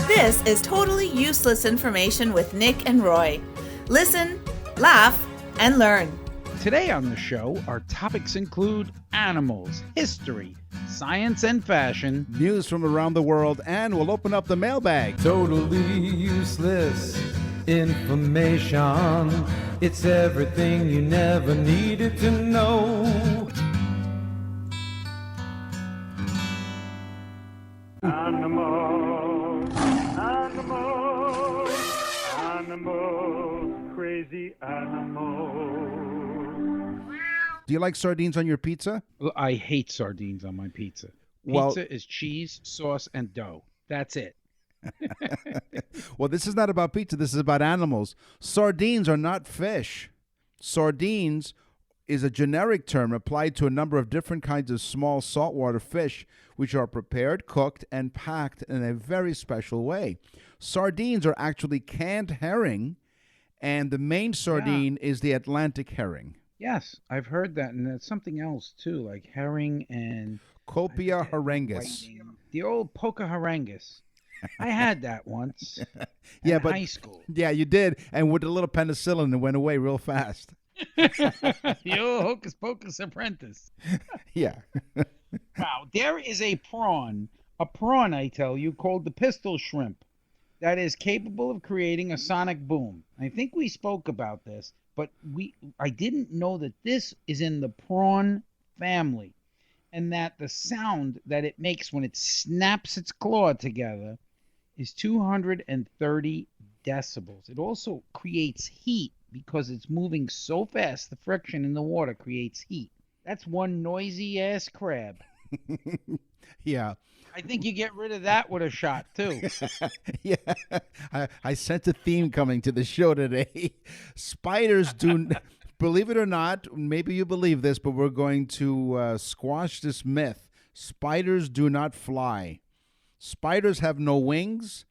This is totally useless information with Nick and Roy. Listen, laugh, and learn. Today on the show, our topics include animals, history, science and fashion, news from around the world, and we'll open up the mailbag. Totally useless information. It's everything you never needed to know. Animals, animals, animals, crazy animals. Do you like sardines on your pizza? Well, I hate sardines on my pizza. Pizza is cheese, sauce, and dough. That's it. Well, this is not about pizza. This is about animals. Sardines are not fish. Sardines is a generic term applied to a number of different kinds of small saltwater fish, which are prepared, cooked, and packed in a very special way. Sardines are actually canned herring, and the main sardine is the Atlantic herring. Yes, I've heard that, and that's something else too, like herring and Copia harengus. The old poca harengus. I had that once. Yeah, in but high school. Yeah, you did, and with a little penicillin, it went away real fast. The old hocus pocus apprentice. Yeah. Wow, there is a prawn, I tell you, called the pistol shrimp, that is capable of creating a sonic boom. I think we spoke about this, but I didn't know that this is in the prawn family, and that the sound that it makes when it snaps its claw together is 230 decibels. It also creates heat because it's moving so fast. The friction in the water creates heat. That's one noisy ass crab. Yeah. I think you get rid of that with a shot too. Yeah, I sense a theme coming to the show today. Spiders do, believe it or not, maybe you believe this, but we're going to squash this myth. Spiders do not fly. Spiders have no wings,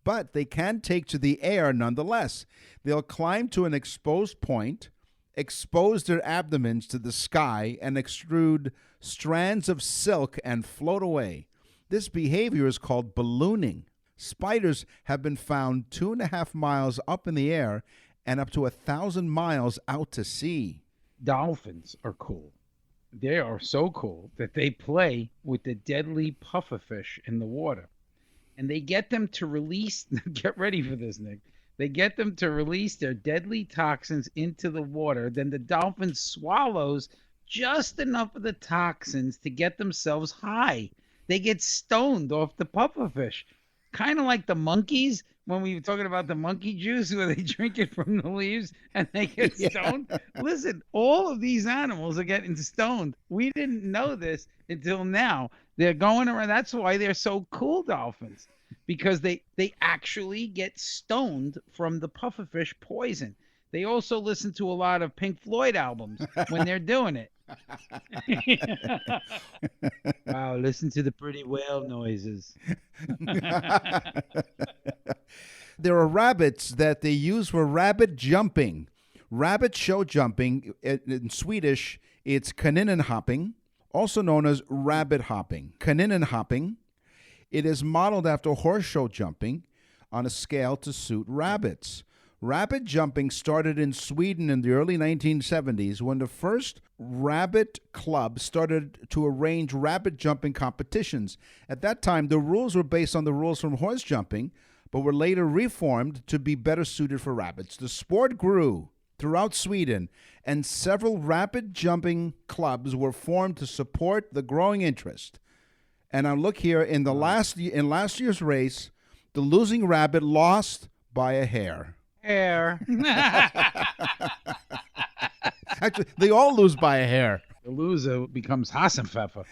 but they can take to the air nonetheless. They'll climb to an exposed point, expose their abdomens to the sky, and extrude strands of silk and float away. This behavior is called ballooning. Spiders have been found 2.5 miles up in the air and up to 1,000 miles out to sea. Dolphins are cool. They are so cool that they play with the deadly pufferfish in the water. And they get them to release, get ready for this, Nick. They get them to release their deadly toxins into the water. Then the dolphin swallows just enough of the toxins to get themselves high. They get stoned off the pufferfish. Kind of like the monkeys when we were talking about the monkey juice where they drink it from the leaves and they get stoned. Listen, all of these animals are getting stoned. We didn't know this until now. They're going around. That's why they're so cool, dolphins, because they actually get stoned from the pufferfish poison. They also listen to a lot of Pink Floyd albums when they're doing it. Wow, listen to the pretty whale noises. There are rabbits that they use for rabbit jumping. Rabbit show jumping, in Swedish, it's kaninenhopping, also known as rabbit hopping. Kaninenhopping, it is modeled after horse show jumping on a scale to suit rabbits. Rabbit jumping started in Sweden in the early 1970s when the first rabbit club started to arrange rabbit jumping competitions. At that time, the rules were based on the rules from horse jumping, but were later reformed to be better suited for rabbits. The sport grew throughout Sweden, and several rabbit jumping clubs were formed to support the growing interest. And I look here, in last year's race, the losing rabbit lost by a hair. Actually, they all lose by a hair. The loser becomes Hassenpfeffer.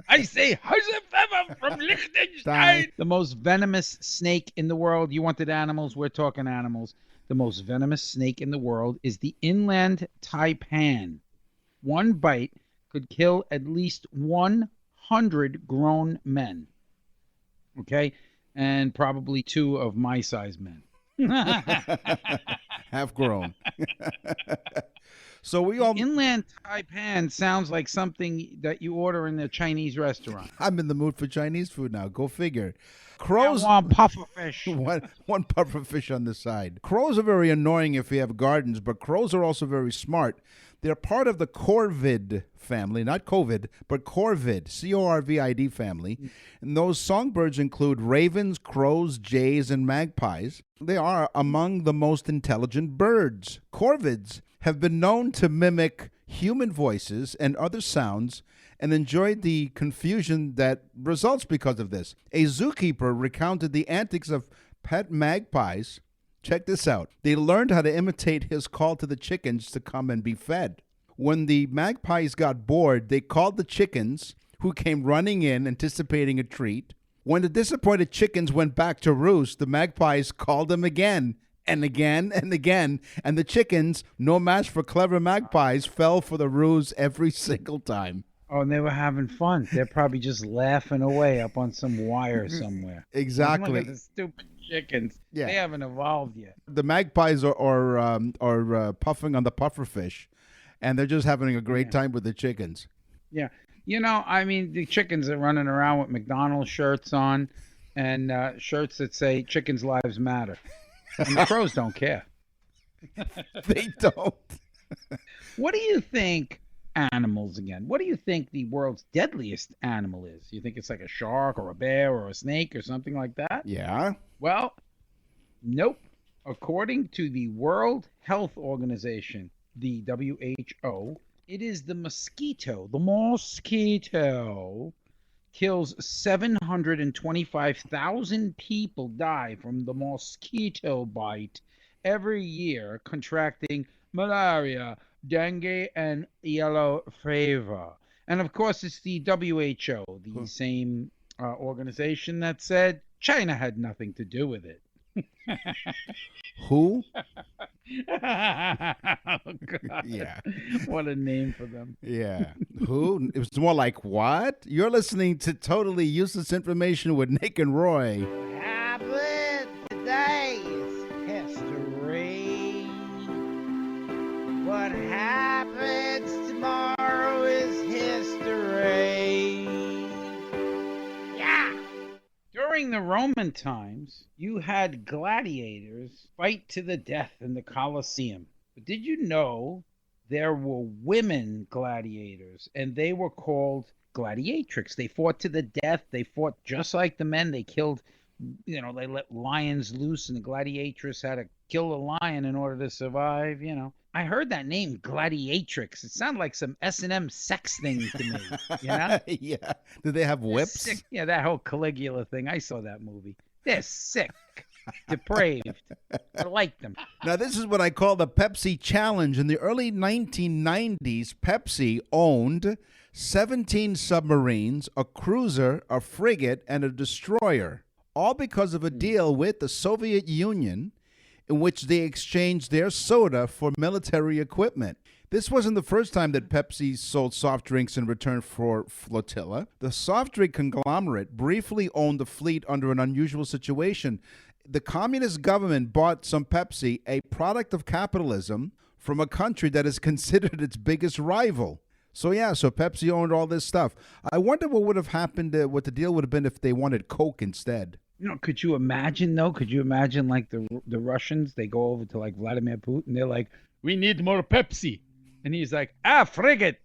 I say Hassenpfeffer from Liechtenstein. The most venomous snake in the world. You wanted animals? We're talking animals. The most venomous snake in the world is the inland taipan. One bite could kill at least 100 grown men. Okay? And probably 2 of my size men. Half grown. So we all. Inland Taipan sounds like something that you order in a Chinese restaurant. I'm in the mood for Chinese food now. Go figure. I Crows. want puffer fish. one puffer fish on the side. Crows are very annoying if you have gardens, but crows are also very smart. They're part of the corvid family, not COVID, but corvid, Corvid family. And those songbirds include ravens, crows, jays, and magpies. They are among the most intelligent birds. Corvids have been known to mimic human voices and other sounds and enjoyed the confusion that results because of this. A zookeeper recounted the antics of pet magpies. Check this out. They learned how to imitate his call to the chickens to come and be fed. When the magpies got bored, they called the chickens, who came running in, anticipating a treat. When the disappointed chickens went back to roost, the magpies called them again and again and again, and the chickens, no match for clever magpies, fell for the ruse every single time. Oh, and they were having fun. They're probably just laughing away up on some wire somewhere. Exactly. Look at the stupid chickens. Yeah. They haven't evolved yet. The magpies are puffing on the puffer fish, and they're just having a great time with the chickens. Yeah. You know, I mean, the chickens are running around with McDonald's shirts on and shirts that say chickens' lives matter. And the crows don't care. They don't. What do you think animals again? What do you think the world's deadliest animal is? You think it's like a shark or a bear or a snake or something like that? Yeah. Well, nope. According to the World Health Organization, the WHO, it is the mosquito. The mosquito kills 725,000 people die from the mosquito bite every year, contracting malaria, dengue, and yellow fever. And of course, it's the WHO, the same organization that said China had nothing to do with it. Who? Oh, God. Yeah. What a name for them. Yeah. Who? It was more like, what? You're listening to Totally Useless Information with Nick and Roy. Happened today is history. What happens tomorrow is history. Yeah. During the Roman times, you had gladiators fight to the death in the Colosseum. But did you know there were women gladiators, and they were called gladiatrix? They fought to the death. They fought just like the men. They killed, they let lions loose, and the gladiatrix had to kill a lion in order to survive, I heard that name, gladiatrix. It sounded like some S&M sex thing to me, Yeah. Did they have They're whips? sick. Yeah, that whole Caligula thing. I saw that movie. They're sick, depraved. I like them. Now, this is what I call the Pepsi Challenge. In the early 1990s, Pepsi owned 17 submarines, a cruiser, a frigate, and a destroyer, all because of a deal with the Soviet Union in which they exchanged their soda for military equipment. This wasn't the first time that Pepsi sold soft drinks in return for flotilla. The soft drink conglomerate briefly owned the fleet under an unusual situation. The communist government bought some Pepsi, a product of capitalism, from a country that is considered its biggest rival. So Pepsi owned all this stuff. I wonder what would have happened, what the deal would have been if they wanted Coke instead. Could you imagine, though? Could you imagine, like, the Russians, they go over to, like, Vladimir Putin, they're like, we need more Pepsi. And he's like, frigate.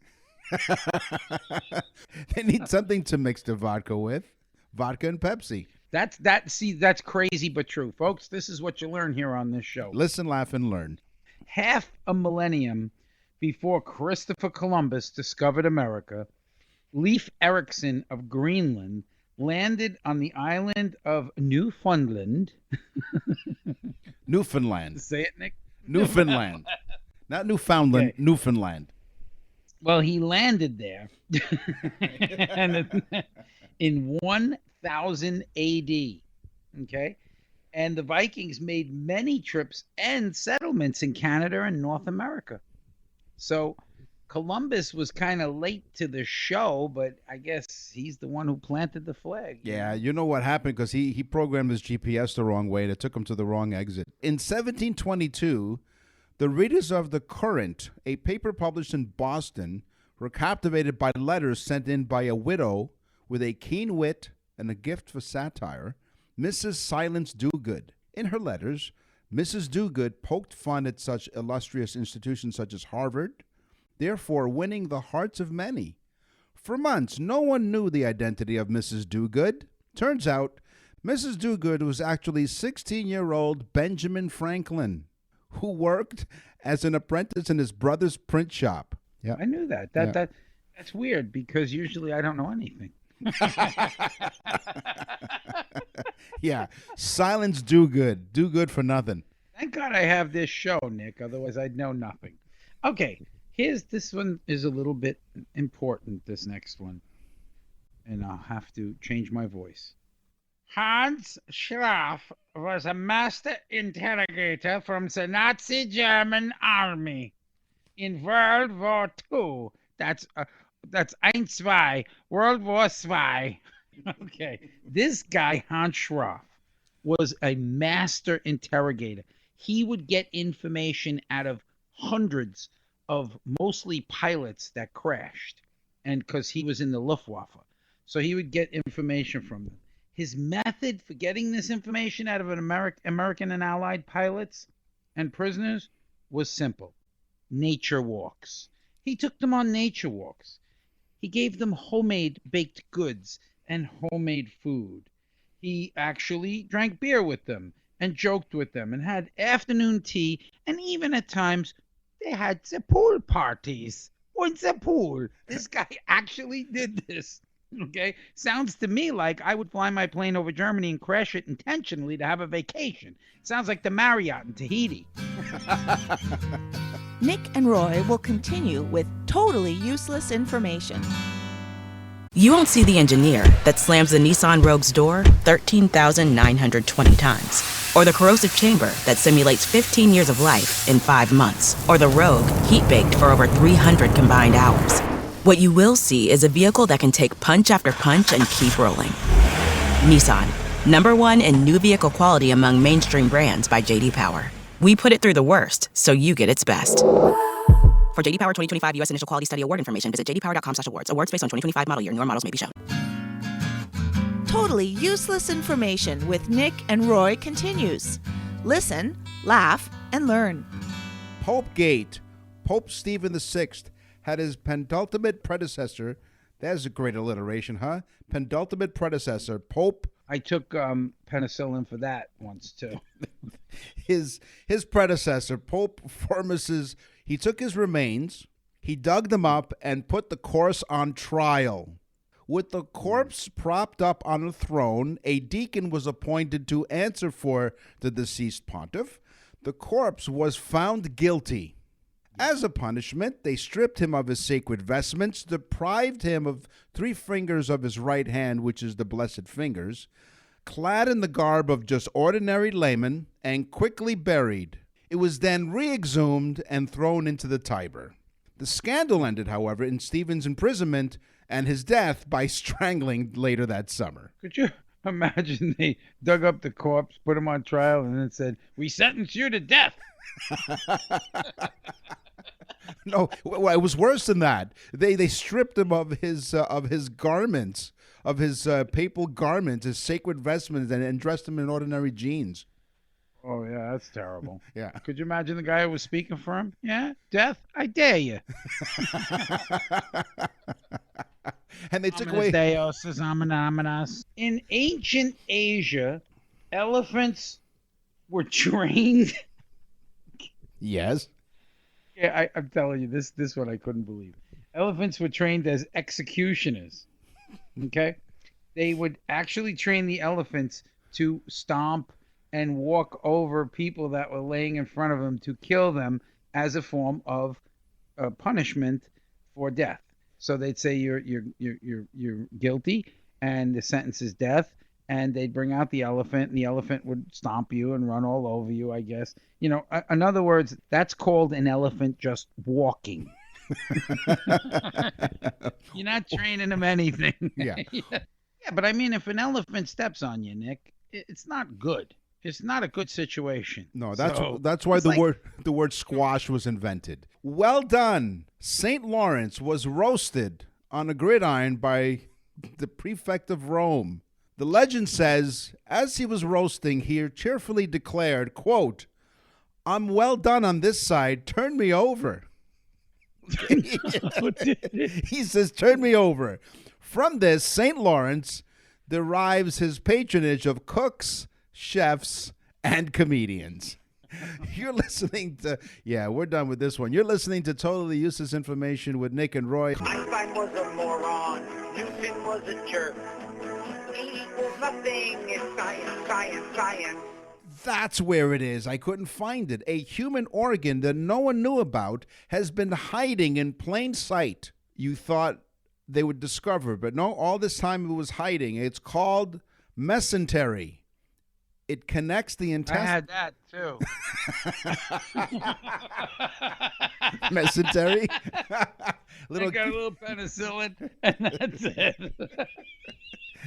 They need something to mix the vodka with. Vodka and Pepsi. That's crazy but true. Folks, this is what you learn here on this show. Listen, laugh, and learn. Half a millennium before Christopher Columbus discovered America, Leif Erikson of Greenland landed on the island of Newfoundland. Newfoundland. Say it, Nick. Newfoundland. Not Newfoundland, Okay. Newfoundland. Well, he landed there and in 1000 AD. Okay. And the Vikings made many trips and settlements in Canada and North America. So Columbus was kind of late to the show, but I guess he's the one who planted the flag. Yeah, you know what happened because he programmed his GPS the wrong way and it took him to the wrong exit. In 1722, The readers of The Current, a paper published in Boston, were captivated by letters sent in by a widow with a keen wit and a gift for satire, Mrs. Silence Dogood. In her letters, Mrs. Dogood poked fun at such illustrious institutions such as Harvard, therefore winning the hearts of many. For months, no one knew the identity of Mrs. Dogood. Turns out, Mrs. Dogood was actually 16-year-old Benjamin Franklin, who worked as an apprentice in his brother's print shop. Yeah, I knew that. That's weird because usually I don't know anything. Yeah, silence do good. Do good for nothing. Thank God I have this show, Nick. Otherwise, I'd know nothing. Okay, this one is a little bit important, this next one. And I'll have to change my voice. Hans Schlaff was a master interrogator from the Nazi German army in World War II. That's ein, zwei, World War II. Okay, this guy, Hans Schlaff, was a master interrogator. He would get information out of hundreds of mostly pilots that crashed, and because he was in the Luftwaffe. So he would get information from them. His method for getting this information out of an American and Allied pilots and prisoners was simple. Nature walks. He took them on nature walks. He gave them homemade baked goods and homemade food. He actually drank beer with them and joked with them and had afternoon tea, and even at times they had the pool parties. What's the pool? This guy actually did this. Okay? Sounds to me like I would fly my plane over Germany and crash it intentionally to have a vacation. Sounds like the Marriott in Tahiti. Nick and Roy will continue with totally useless information. You won't see the engineer that slams the Nissan Rogue's door 13,920 times, or the corrosive chamber that simulates 15 years of life in 5 months, or the Rogue heat-baked for over 300 combined hours. What you will see is a vehicle that can take punch after punch and keep rolling. Nissan, #1 in new vehicle quality among mainstream brands by J.D. Power. We put it through the worst, so you get its best. For J.D. Power 2025 U.S. Initial Quality Study Award information, visit jdpower.com/awards. Awards based on 2025 model year. Newer models may be shown. Totally useless information with Nick and Roy continues. Listen, laugh, and learn. Pope Gate. Pope Stephen VI had his penultimate predecessor. There's a great alliteration, huh? Penultimate predecessor, Pope. I took penicillin for that once, too. His predecessor, Pope Formosus, he took his remains, he dug them up, and put the corpse on trial. With the corpse propped up on a throne, a deacon was appointed to answer for the deceased pontiff. The corpse was found guilty. As a punishment, they stripped him of his sacred vestments, deprived him of 3 fingers of his right hand, which is the blessed fingers, clad in the garb of just ordinary layman, and quickly buried. It was then re-exhumed and thrown into the Tiber. The scandal ended, however, in Stephen's imprisonment and his death by strangling later that summer. Could you imagine they dug up the corpse, put him on trial, and then said, "We sentence you to death"? No, well, it was worse than that. They stripped him of his garments, of his papal garments, his sacred vestments, and dressed him in ordinary jeans. Oh, yeah, that's terrible. Yeah. Could you imagine the guy who was speaking for him? Yeah, death? I dare you. And they took away... Deus is ominous. In ancient Asia, elephants were trained... Yes. Yeah, I'm telling you, this one I couldn't believe. Elephants were trained as executioners. Okay? They would actually train the elephants to stomp and walk over people that were laying in front of them to kill them as a form of punishment for death. So they'd say you're guilty, and the sentence is death, and they'd bring out the elephant, and the elephant would stomp you and run all over you, I guess. You know, in other words, that's called an elephant just walking. You're not training them anything. Yeah. Yeah, but I mean, if an elephant steps on you, Nick, it's not good. it's not a good situation. No, So, that's why it's the like- word squash was invented. Well done. St. Lawrence was roasted on a gridiron by the prefect of Rome. The legend says, as he was roasting, he cheerfully declared, quote, "I'm well done on this side. Turn me over." He says, "Turn me over." From this, St. Lawrence derives his patronage of cooks, chefs, and comedians. You're listening to, we're done with this one. You're listening to Totally Useless Information with Nick and Roy. Einstein was a moron. Newton was a jerk. E equals nothing. It's science, science, science. That's where it is. I couldn't find it. A human organ that no one knew about has been hiding in plain sight. You thought they would discover, but no, all this time it was hiding. It's called mesentery. It connects the I intestine. had that too. Mesentery. I got a little penicillin, and that's it.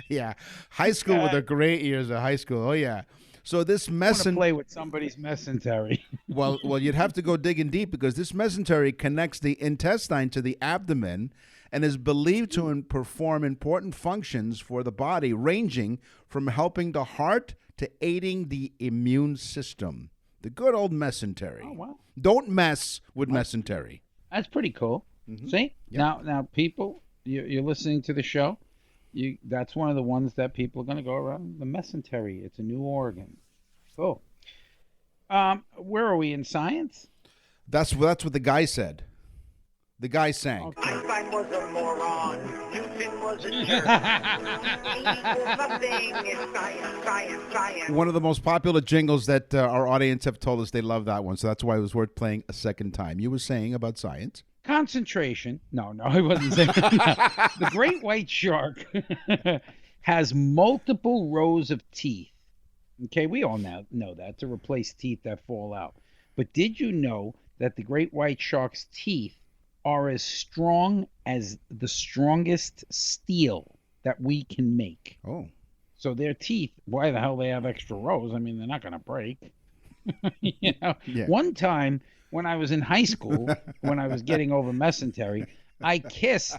Yeah, high school were the great years of high school. Oh yeah. So this I want to mesentery. play with somebody's mesentery. Well, you'd have to go digging deep because this mesentery connects the intestine to the abdomen and is believed to perform important functions for the body, ranging from helping the heart to aiding the immune system. The good old mesentery. Oh, wow. Don't mess with mesentery. That's pretty cool. See, now, people, you're listening to the show. That's one of the ones that people are going to go around. The mesentery. It's a new organ. Cool. Where are we in science? That's what the guy said. The guy sang. Okay. Einstein was a moron. Newton was a jerk. E equals nothing. It's science, science, science. One of the most popular jingles that our audience have told us they love that one, so that's why it was worth playing a second time. You were saying about science. Concentration. No, I wasn't saying that. The great white shark has multiple rows of teeth. Okay, we all know that, to replace teeth that fall out. But did you know that the great white shark's teeth are as strong as the strongest steel that we can make? Oh. So their teeth, why the hell they have extra rows? I mean, they're not going to break. Yeah. One time when I was in high school, when I was getting over mesentery, I kissed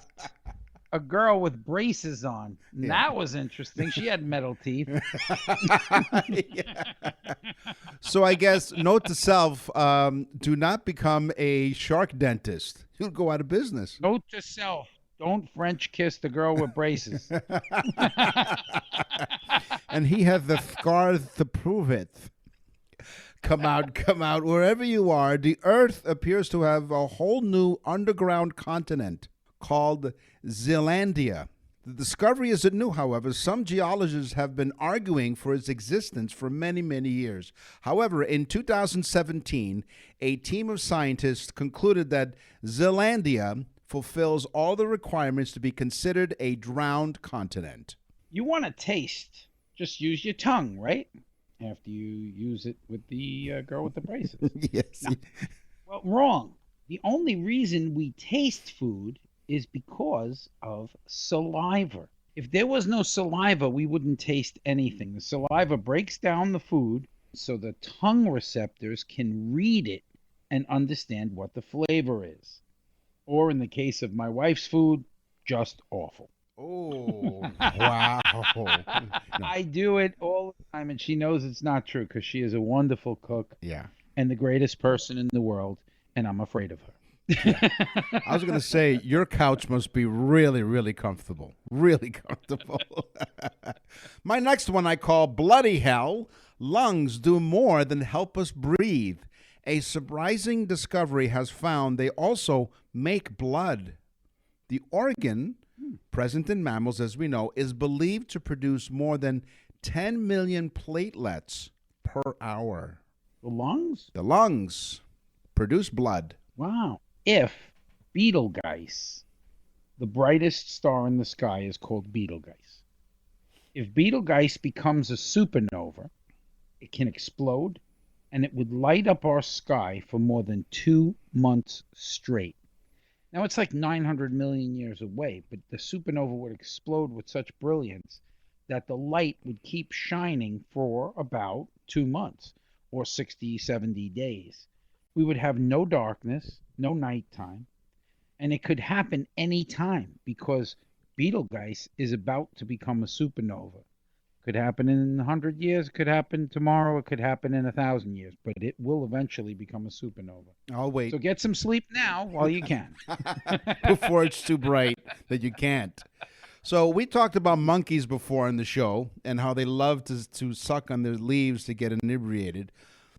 a girl with braces on. And that was interesting. She had metal teeth. So I guess, note to self, do not become a shark dentist. You'll go out of business. Note to self, don't French kiss the girl with braces. And he hath the scars to prove it. Come out, wherever you are. The Earth appears to have a whole new underground continent called Zealandia. The discovery isn't new, however. Some geologists have been arguing for its existence for many, many years. However, in 2017, a team of scientists concluded that Zealandia fulfills all the requirements to be considered a drowned continent. You want to taste, just use your tongue, right? After you use it with the girl with the braces. Yes. Well, wrong. The only reason we taste food is because of saliva. If there was no saliva, we wouldn't taste anything. The saliva breaks down the food so the tongue receptors can read it and understand what the flavor is. Or in the case of my wife's food, just awful. Oh, wow. I do it all the time, and she knows it's not true because she is a wonderful cook Yeah. and the greatest person in the world, and I'm afraid of her. I was going to say, your couch must be really, really comfortable. Really comfortable. My next one I call Bloody Hell. Lungs do more than help us breathe. A surprising discovery has found they also make blood. The organ, present in mammals, as we know, is believed to produce more than 10 million platelets per hour. The lungs? The lungs produce blood. Wow. If Betelgeuse, the brightest star in the sky, is called Betelgeuse. If Betelgeuse becomes a supernova, it can explode, and it would light up our sky for more than 2 months straight. Now, it's like 900 million years away, but the supernova would explode with such brilliance that the light would keep shining for about 2 months or 60, 70 days. We would have no darkness, no nighttime, and it could happen any time because Betelgeuse is about to become a supernova. Could happen in 100 years, it could happen tomorrow, it could happen in 1,000 years, but it will eventually become a supernova. I'll wait. So get some sleep now while you can. Before it's too bright that you can't. So we talked about monkeys before in the show and how they love to suck on their leaves to get inebriated.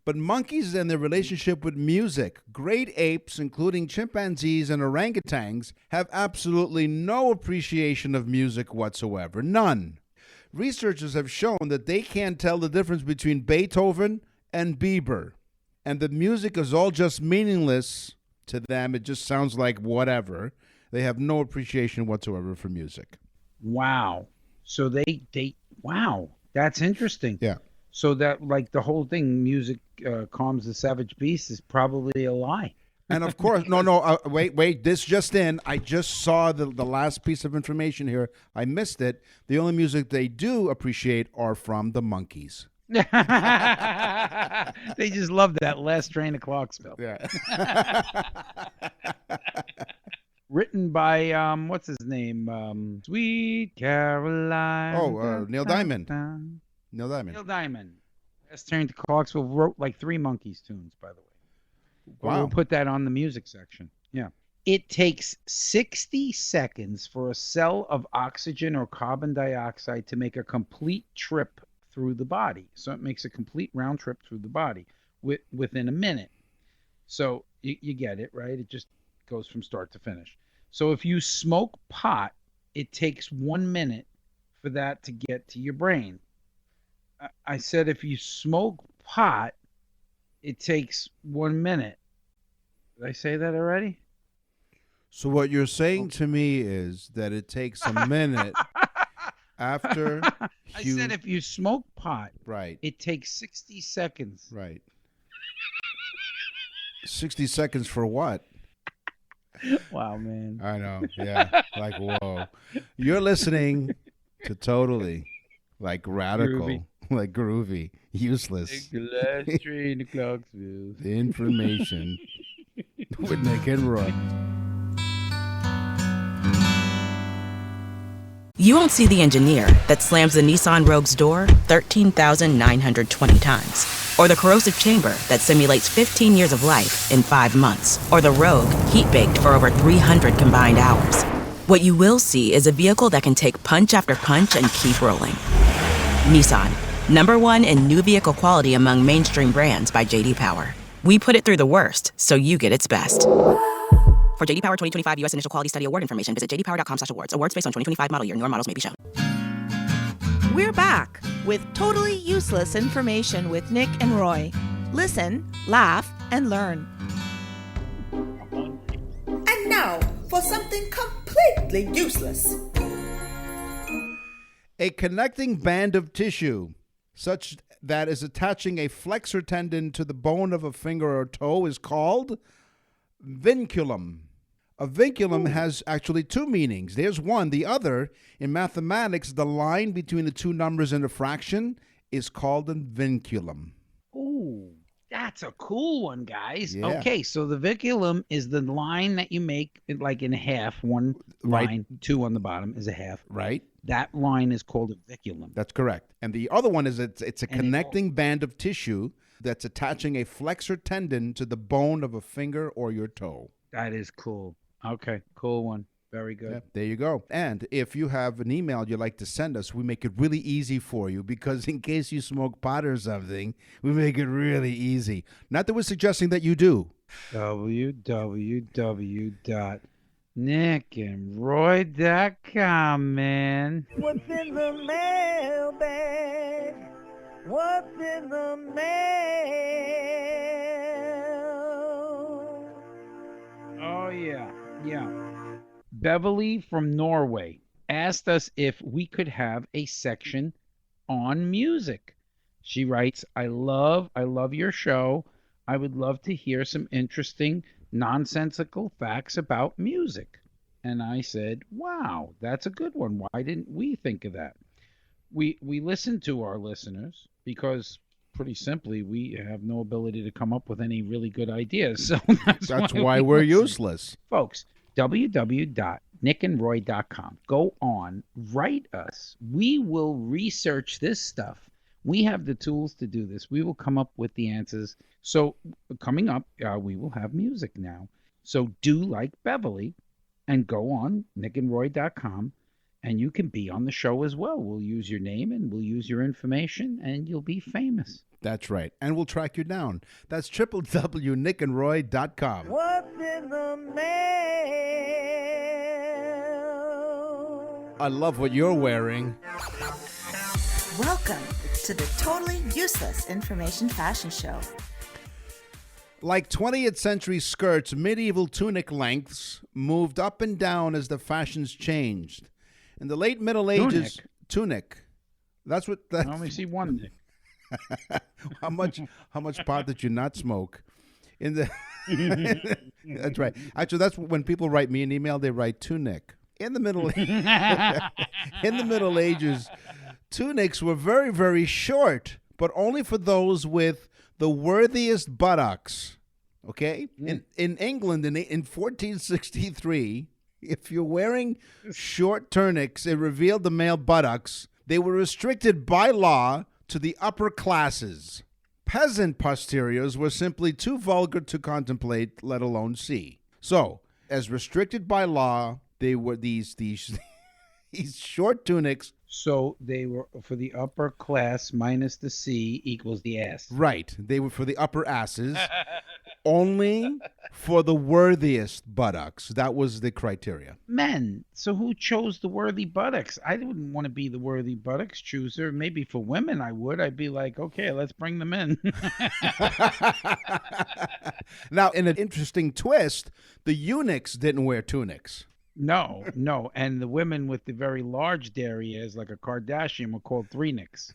But monkeys and their relationship with music, great apes, including chimpanzees and orangutans, have absolutely no appreciation of music whatsoever. None. Researchers have shown that they can't tell the difference between Beethoven and Bieber. And the music is all just meaningless to them. It just sounds like whatever. They have no appreciation whatsoever for music. Wow. So wow, that's interesting. Yeah. So that, like, the whole thing, music calms the savage beast, is probably a lie. And of course, wait, this just in. I just saw the last piece of information here. I missed it. The only music they do appreciate are from the monkeys. They just love that last train to Clarksville. Yeah. Written by, what's his name? Sweet Caroline. Oh, Neil Diamond. Neil Diamond. Last train to Clarksville wrote like 3 Monkees tunes, by the way. Wow. We'll put that on the music section. Yeah. It takes 60 seconds for a cell of oxygen or carbon dioxide to make a complete trip through the body. So it makes a complete round trip through the body within a minute. So you get it, right? It just goes from start to finish. So if you smoke pot, it takes 1 minute for that to get to your brain. I said if you smoke pot, it takes 1 minute. Did I say that already? So what you're saying to me is that it takes a minute after I said if you smoke pot, right, it takes 60 seconds. Right. 60 seconds for what? Wow, man. I know. Yeah. Like, whoa. You're listening to Totally, like, radical, Groovy. like groovy, useless. The last train to Clarksville. The information with Nick and Roy. You won't see the engineer that slams the Nissan Rogue's door 13,920 times, or the corrosive chamber that simulates 15 years of life in 5 months, or the Rogue heat-baked for over 300 combined hours. What you will see is a vehicle that can take punch after punch and keep rolling. Nissan, #1 in new vehicle quality among mainstream brands by J.D. Power. We put it through the worst, so you get its best. For J.D. Power 2025 U.S. Initial Quality Study Award information, visit jdpower.com/awards. Awards based on 2025 model year. Newer models may be shown. We're back with totally useless information with Nick and Roy. Listen, laugh, and learn. And now for something completely useless. A connecting band of tissue, such that is attaching a flexor tendon to the bone of a finger or toe, is called vinculum. A vinculum has actually 2 meanings. There's one. The other, in mathematics, the line between the 2 numbers in a fraction is called a vinculum. Ooh, that's a cool one, guys. Yeah. Okay, so the vinculum is the line that you make like in half. One Right. line, 2 on the bottom is a half. Right? That line is called a vinculum. That's correct. And the other one is it's a And it connecting band of tissue that's attaching a flexor tendon to the bone of a finger or your toe. That is cool. Okay, cool one. Very good. Yep, there you go. And if you have an email you'd like to send us, we make it really easy for you because in case you smoke pot or something, we make it really easy. Not that we're suggesting that you do. www.nickandroy.com, man. What's in the mailbag? What's in the mail? Oh, yeah. Yeah. Beverly from Norway asked us if we could have a section on music. She writes, I love your show. I would love to hear some interesting, nonsensical facts about music. And I said, wow, that's a good one. Why didn't we think of that? we listen to our listeners because pretty simply we have no ability to come up with any really good ideas. So That's why we're listen. useless. Folks, www.nickandroy.com. Go on, write us. We will research this stuff. We have the tools to do this. We will come up with the answers. So coming up, we will have music now. So do like Beverly and go on nickandroy.com, and you can be on the show as well. We'll use your name and we'll use your information, and you'll be famous. That's right. And we'll track you down. That's www.nickandroy.com. What's in the mail? I love what you're wearing. Welcome to the Totally Useless Information Fashion Show. Like 20th century skirts, medieval tunic lengths moved up and down as the fashions changed. In the late Middle Ages, tunic. That's what. I only see one, Nick. How much pot did you not smoke? In the That's right. Actually, that's when people write me an email. They write tunic. In the Middle Ages, tunics were very, very short, but only for those with the worthiest buttocks. Okay, in England in 1463, if you're wearing short tunics, it revealed the male buttocks. They were restricted by law to the upper classes. Peasant posteriors were simply too vulgar to contemplate, let alone see. So, as restricted by law, they were these short tunics. So they were for the upper class minus the C equals the ass. Right. They were for the upper asses, only for the worthiest buttocks. That was the criteria. Men. So who chose the worthy buttocks? I wouldn't want to be the worthy buttocks chooser. Maybe for women I would. I'd be like, okay, let's bring them in. Now, in an interesting twist, the eunuchs didn't wear tunics. No. And the women with the very large derrieres, like a Kardashian, were called three-nicks.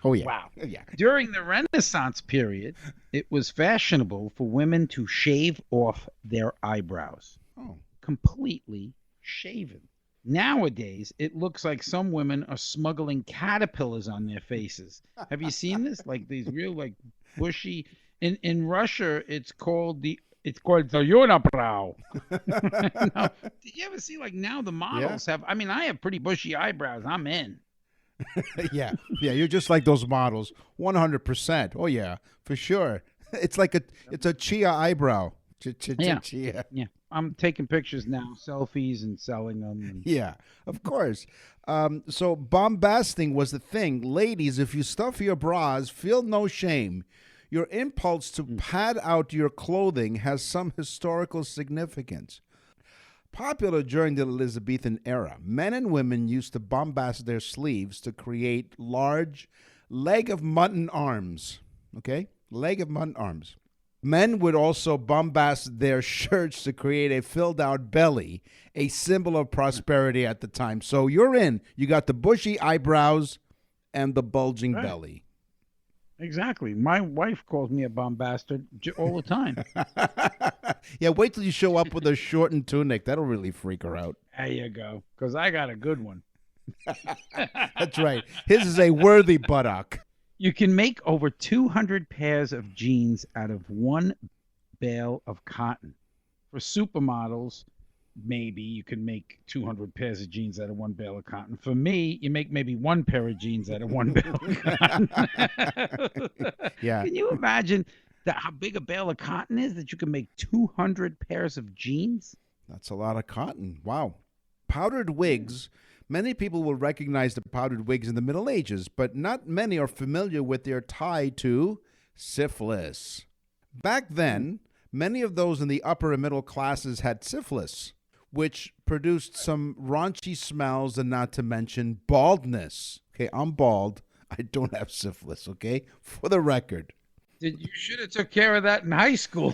Oh, yeah. Wow. Yeah. During the Renaissance period, it was fashionable for women to shave off their eyebrows. Oh. Completely shaven. Nowadays, it looks like some women are smuggling caterpillars on their faces. Have you seen this? Like these real, like, bushy... In Russia, it's called the unibrow. No, did you ever see, like, now the models have? I mean, I have pretty bushy eyebrows. I'm in. Yeah, you're just like those models, 100%. Oh yeah, for sure. It's like it's a chia eyebrow. Chia. Yeah. I'm taking pictures now, selfies, and selling them. And... Yeah, of course. So bombasting was the thing. Ladies, if you stuff your bras, feel no shame. Your impulse to pad out your clothing has some historical significance. Popular during the Elizabethan era, men and women used to bombast their sleeves to create large leg of mutton arms. Okay? Leg of mutton arms. Men would also bombast their shirts to create a filled-out belly, a symbol of prosperity at the time. So you're in. You got the bushy eyebrows and the bulging belly. Exactly. My wife calls me a bombasted all the time. Yeah, wait till you show up with a shortened tunic. That'll really freak her out. There you go. Because I got a good one. That's right. His is a worthy buttock. You can make over 200 pairs of jeans out of one bale of cotton. For supermodels, maybe you can make 200 pairs of jeans out of one bale of cotton. For me, you make maybe one pair of jeans out of one bale of cotton. Yeah. Can you imagine how big a bale of cotton is that you can make 200 pairs of jeans? That's a lot of cotton. Wow. Powdered wigs. Many people will recognize the powdered wigs in the Middle Ages, but not many are familiar with their tie to syphilis. Back then, many of those in the upper and middle classes had syphilis, which produced some raunchy smells and not to mention baldness. Okay, I'm bald. I don't have syphilis, okay? For the record. You should have took care of that in high school.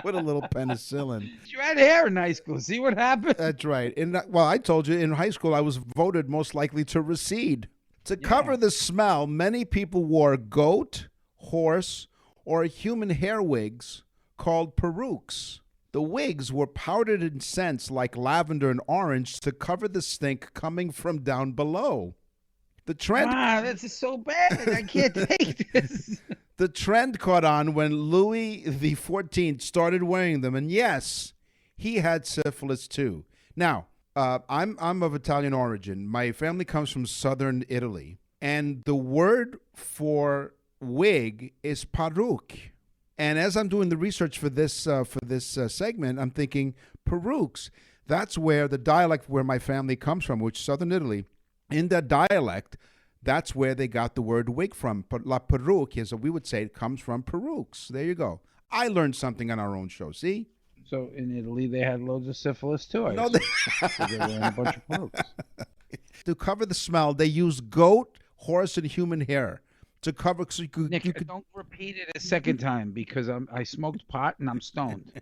With a little penicillin. You had hair in high school. See what happened? That's right. Well, I told you, in high school, I was voted most likely to recede. To cover the smell, many people wore goat, horse, or human hair wigs called perukes. The wigs were powdered in scents like lavender and orange to cover the stink coming from down below. The trend Wow, this is so bad. I can't take this. The trend caught on when Louis XIV started wearing them, and yes, he had syphilis too. Now, I'm of Italian origin. My family comes from southern Italy, and the word for wig is parrucche. And as I'm doing the research for this segment, I'm thinking perukes. That's where the dialect where my family comes from, which is southern Italy. In that dialect, that's where they got the word wig from. La perruque, as we would say, it comes from perukes. There you go. I learned something on our own show. See? So in Italy, they had loads of syphilis too. I No, assume. So they were wearing a bunch of perukes. To cover the smell, they use goat, horse, and human hair to cover. So Nick, don't repeat it a second time because I smoked pot and I'm stoned.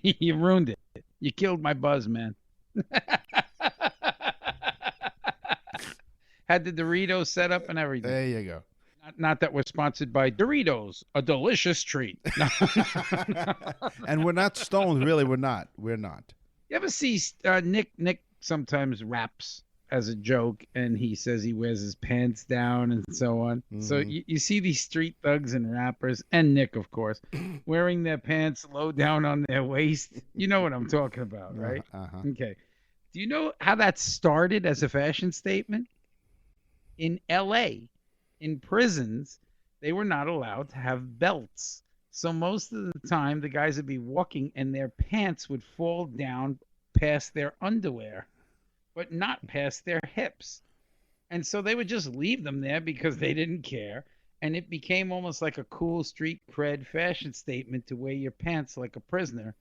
You ruined it. You killed my buzz, man. Had the Doritos set up and everything. There you go. Not that we're sponsored by Doritos, a delicious treat. And we're not stoned, really. We're not. We're not. You ever see Nick sometimes raps as a joke, and he says he wears his pants down and so on. So you see these street thugs and rappers, and Nick, of course, wearing their pants low down on their waist. You know what I'm talking about, right? Okay. Do you know how that started as a fashion statement? In L.A., in prisons, they were not allowed to have belts. So most of the time, the guys would be walking, and their pants would fall down past their underwear, but not past their hips. And so they would just leave them there because they didn't care. And it became almost like a cool street cred fashion statement to wear your pants like a prisoner.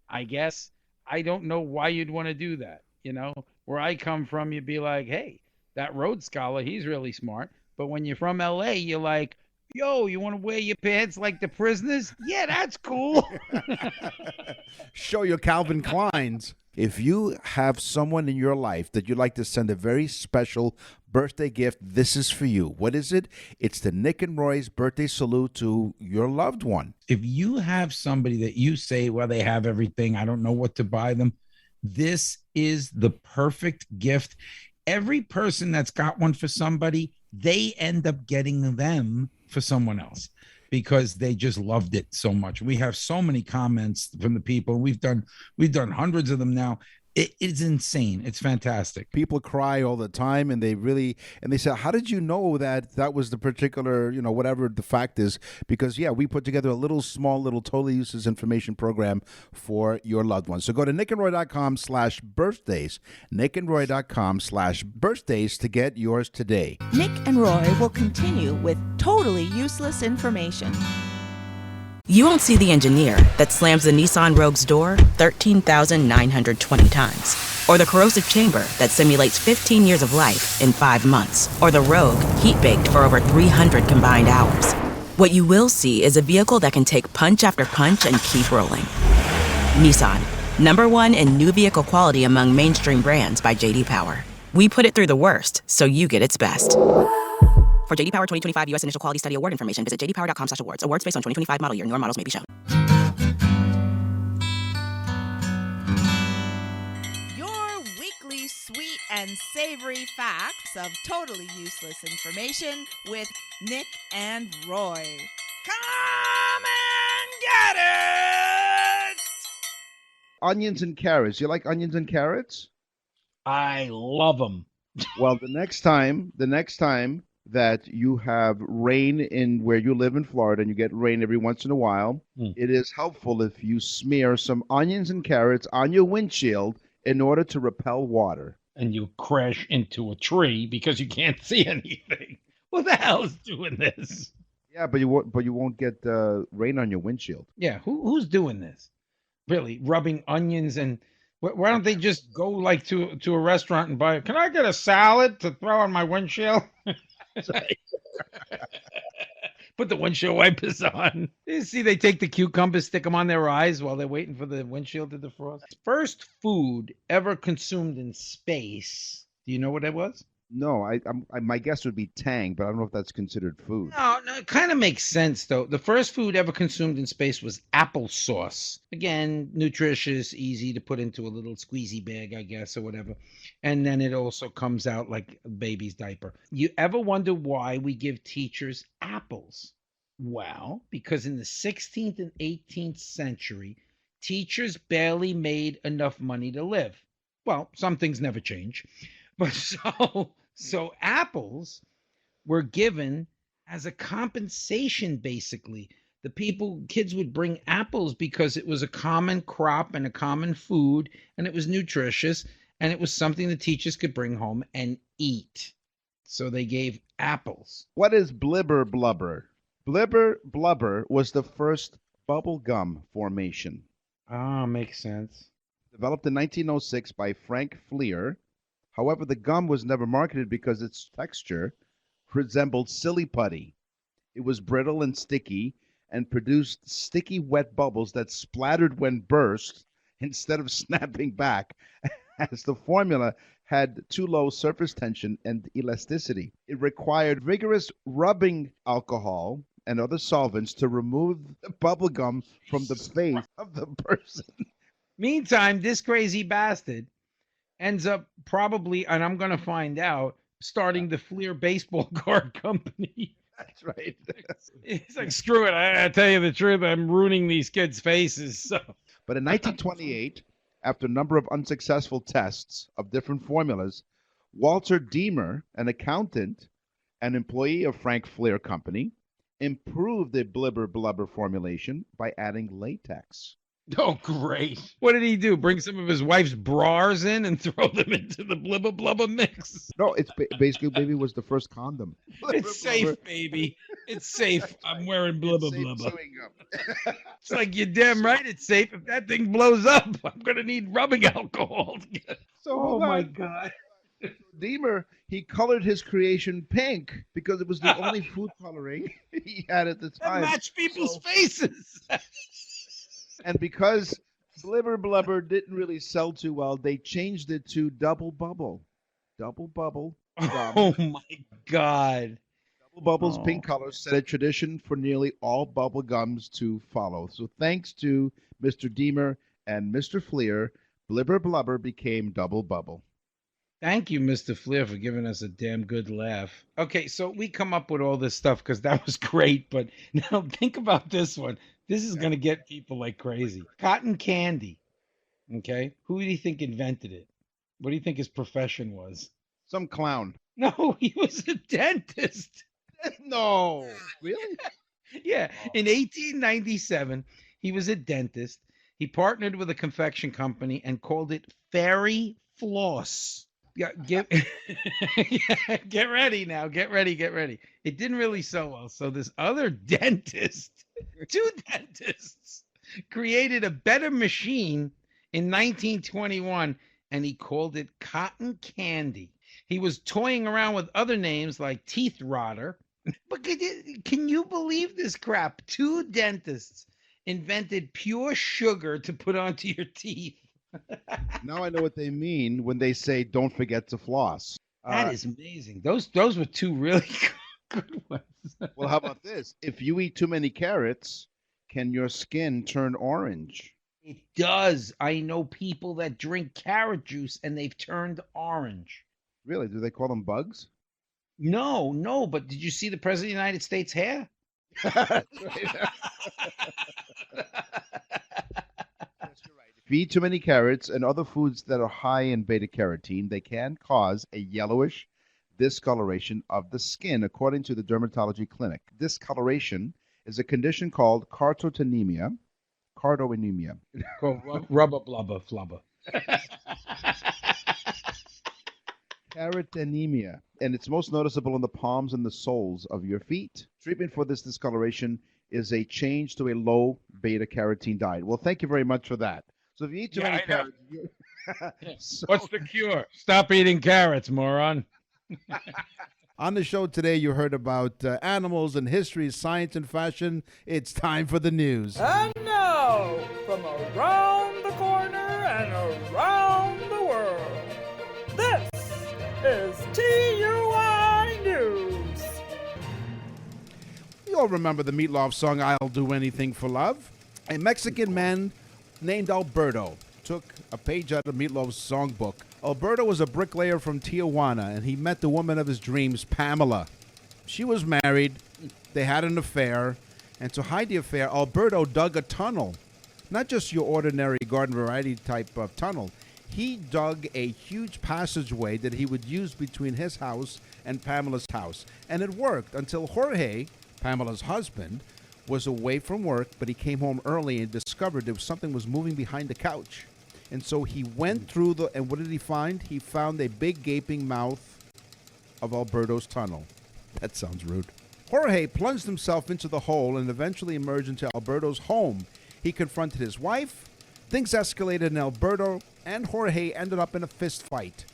I guess. I don't know why you'd want to do that. You know, where I come from, you'd be like, hey, that Rhodes Scholar, he's really smart. But when you're from LA, you're like, yo, you want to wear your pants like the prisoners? Yeah, that's cool. Show your Calvin Kleins. If you have someone in your life that you'd like to send a very special birthday gift, this is for you. What is it? It's the Nick and Roy's birthday salute to your loved one. If you have somebody that you say, well, they have everything, I don't know what to buy them, this is the perfect gift. Every person that's got one for somebody, they end up getting them for someone else because they just loved it so much. We have so many comments from the people. We've done hundreds of them now. It's insane. It's fantastic. People cry all the time, and they say, how did you know that was the particular, whatever the fact is? Because, we put together a small totally useless information program for your loved ones. So go to nickandroy.com/birthdays, nickandroy.com/birthdays to get yours today. Nick and Roy will continue with totally useless information. You won't see the engineer that slams the Nissan Rogue's door 13,920 times, or the corrosive chamber that simulates 15 years of life in 5 months, or the Rogue heat-baked for over 300 combined hours. What you will see is a vehicle that can take punch after punch and keep rolling. Nissan, #1 in new vehicle quality among mainstream brands by J.D. Power. We put it through the worst, so you get its best. For J.D. Power 2025 U.S. Initial Quality Study Award information, visit jdpower.com/awards. Awards based on 2025 model year. Newer models may be shown. Your weekly sweet and savory facts of totally useless information with Nick and Roy. Come and get it! Onions and carrots. You like onions and carrots? I love them. Well, the next time that you have rain in where you live in Florida, and you get rain every once in a while, it is helpful if you smear some onions and carrots on your windshield in order to repel water. And you crash into a tree because you can't see anything. Who the hell is doing this? Yeah, but you won't get rain on your windshield. Yeah, who's doing this? Really, rubbing onions and why don't they just go like to a restaurant and buy? Can I get a salad to throw on my windshield? Put the windshield wipers on. You see, they take the cucumbers, stick them on their eyes while they're waiting for the windshield to defrost. First food ever consumed in space. Do you know what it was? No, my guess would be Tang, but I don't know if that's considered food. No, it kind of makes sense though. The first food ever consumed in space was applesauce. Again, nutritious, easy to put into a little squeezy bag, I guess, or whatever. And then it also comes out like a baby's diaper. You ever wonder why we give teachers apples? Well, because in the 16th and 18th century, teachers barely made enough money to live. Well, some things never change. But so apples were given as a compensation, basically. Kids would bring apples because it was a common crop and a common food, and it was nutritious, and it was something the teachers could bring home and eat. So they gave apples. What is blibber blubber? Blibber blubber was the first bubble gum formation. Ah, makes sense. Developed in 1906 by Frank Fleer. However, the gum was never marketed because its texture resembled silly putty. It was brittle and sticky and produced sticky wet bubbles that splattered when burst instead of snapping back, as the formula had too low surface tension and elasticity. It required vigorous rubbing alcohol and other solvents to remove the bubble gum from the face of the person. Meantime, this crazy bastard ends up probably, and I'm going to find out, starting the Fleer baseball card company. That's right. He's like, screw it. I tell you the truth. I'm ruining these kids' faces. So. But in 1928, after a number of unsuccessful tests of different formulas, Walter Deemer, an accountant, an employee of Frank Fleer Company, improved the blibber blubber formulation by adding latex. Oh, great. What did he do? Bring some of his wife's bras in and throw them into the blibber blubber mix? No, it's basically baby was the first condom. It's safe, baby. It's safe. I'm wearing blubber blubber. It's like, you're damn right it's safe. If that thing blows up, I'm going to need rubbing alcohol. Oh, my God. Deemer, he colored his creation pink because it was the only food coloring he had at the time. That matched people's faces. And because blibber blubber didn't really sell too well, they changed it to double bubble. Double bubble. Oh, my God. Double bubbles, pink colors, set a tradition for nearly all bubble gums to follow. So thanks to Mr. Deemer and Mr. Fleer, blibber blubber became double bubble. Thank you, Mr. Fleer, for giving us a damn good laugh. Okay, so we come up with all this stuff because that was great, but now think about this one. This is going to get people like crazy. Cotton candy. Okay, who do you think invented it? What do you think his profession was? Some clown. No, he was a dentist. No. Really? Yeah, in 1897, he was a dentist. He partnered with a confection company and called it Fairy Floss. Yeah, get ready now. Get ready. It didn't really sell well. So this other dentist, two dentists, created a better machine in 1921, and he called it cotton candy. He was toying around with other names like teeth rotter. But can you believe this crap? Two dentists invented pure sugar to put onto your teeth. Now I know what they mean when they say don't forget to floss. That is amazing. Those were two really good ones. Well, how about this? If you eat too many carrots, can your skin turn orange? It does. I know people that drink carrot juice and they've turned orange. Really? Do they call them bugs? No, but did you see the President of the United States' hair? If you eat too many carrots and other foods that are high in beta carotene, they can cause a yellowish discoloration of the skin, according to the dermatology clinic. Discoloration is a condition called cardoanemia. Called rubber blubber flubber. Carotenemia, and it's most noticeable in the palms and the soles of your feet. Treatment for this discoloration is a change to a low beta carotene diet. Well, thank you very much for that. So if you eat too many carrots, What's the cure? Stop eating carrots, moron. On the show today, you heard about animals and history, science and fashion. It's time for the news. And now, from around the corner and around the world, this is TU all remember the Meatloaf song, I'll Do Anything for Love. A Mexican man named Alberto took a page out of Meatloaf's songbook. Alberto was a bricklayer from Tijuana, and he met the woman of his dreams, Pamela. She was married. They had an affair. And to hide the affair, Alberto dug a tunnel. Not just your ordinary garden variety type of tunnel. He dug a huge passageway that he would use between his house and Pamela's house. And it worked until Jorge, Pamela's husband, was away from work, but he came home early and discovered there was something was moving behind the couch. And so he went through and what did he find? He found a big gaping mouth of Alberto's tunnel. That sounds rude. Jorge plunged himself into the hole and eventually emerged into Alberto's home. He confronted his wife. Things escalated, and Alberto and Jorge ended up in a fist fight.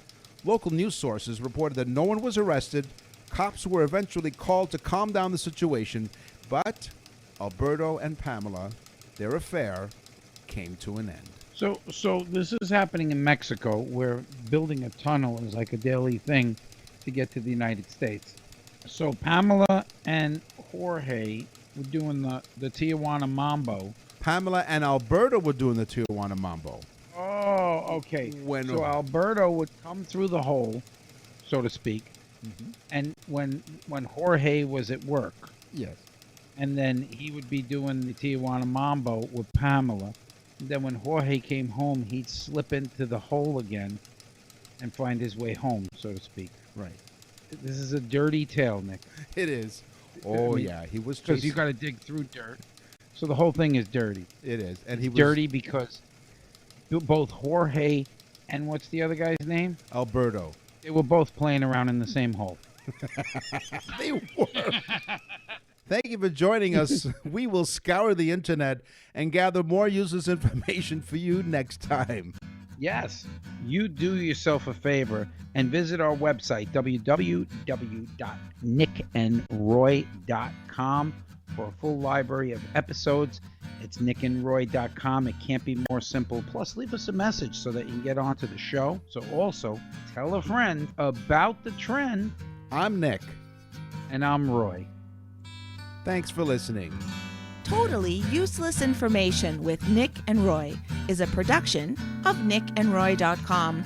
Local news sources reported that no one was arrested. Cops were eventually called to calm down the situation, but Alberto and Pamela, their affair, came to an end. So this is happening in Mexico, where building a tunnel is like a daily thing to get to the United States. So Pamela and Jorge were doing the Tijuana Mambo. Pamela and Alberto were doing the Tijuana Mambo. Oh, okay. So Alberto would come through the hole, so to speak, and when Jorge was at work, yes, and then he would be doing the Tijuana Mambo with Pamela. And then when Jorge came home, he'd slip into the hole again and find his way home, so to speak. Right. This is a dirty tale, Nick. It is. Oh, I mean, yeah. He was because you got to dig through dirt. So the whole thing is dirty. It is. And he was dirty because both Jorge and what's the other guy's name? Alberto. They were both playing around in the same hole. They were. Thank you for joining us. We will scour the internet and gather more useless information for you next time. Yes, you do yourself a favor and visit our website, www.nickandroy.com, for a full library of episodes. It's nickandroy.com. It can't be more simple. Plus, leave us a message so that you can get onto the show. So also, tell a friend about the trend. I'm Nick. And I'm Roy. Thanks for listening. Totally Useless Information with Nick and Roy is a production of nickandroy.com.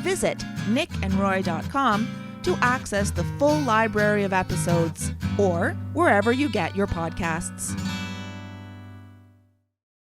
Visit nickandroy.com to access the full library of episodes or wherever you get your podcasts.